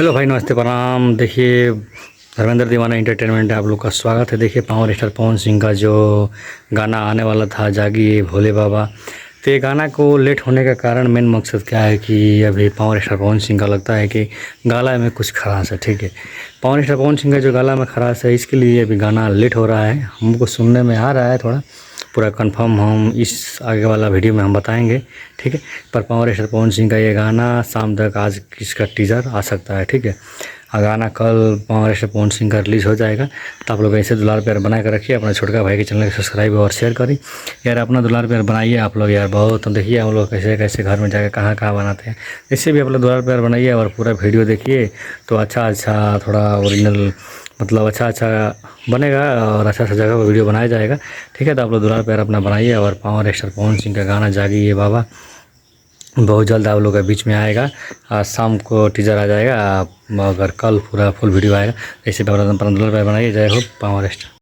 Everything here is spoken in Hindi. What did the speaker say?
हेलो भाई, नमस्ते, प्रणाम। देखिए, धर्मेंद्र दीवाना एंटरटेनमेंट है, आप लोग का स्वागत है। देखिए, पावर स्टार पवन सिंह का जो गाना आने वाला था, जागिए भोले बाबा, तो ये गाना को लेट होने का कारण, मेन मकसद क्या है कि अभी पावर स्टार पवन सिंह का लगता है कि गला में कुछ खराश है। ठीक है, पावर स्टार पवन सिंह का जो गला में खराश है, इसके लिए अभी गाना लेट हो रहा है। हमको सुनने में आ रहा है थोड़ा, पूरा कंफर्म हम इस आगे वाला वीडियो में हम बताएंगे। ठीक है, पर पावर स्टार पवन सिंह का ये गाना शाम तक आज इसका टीज़र आ सकता है। ठीक है, गाना कल पावर स्टार पवन सिंह का रिलीज़ हो जाएगा। तो आप लोग ऐसे दुलार प्यार बना कर रखिए, अपना छोटका भाई के चैनल को सब्सक्राइब और शेयर करिए यार। अपना दुलार प्यार बनाइए आप लोग यार, बहुत देखिए हम लोग कैसे कैसे घर में जाकर कहाँ कहाँ बनाते हैं। इससे भी आप लोग दुलार प्यार बनाइए और पूरा वीडियो देखिए, तो अच्छा थोड़ा ओरिजिनल मतलब अच्छा बनेगा और अच्छा जगह पर वीडियो बनाया जाएगा। ठीक है, तो आप लोग दुलार प्यार अपना बनाइए। और पावर स्टार पवन सिंह का गाना जागिए बाबा बहुत जल्द आप लोग के बीच में आएगा। आज शाम को टीजर आ जाएगा, अगर कल पूरा फुल वीडियो आएगा। ऐसे दुलार प्यार बनाइए। जय हो पावर स्टार।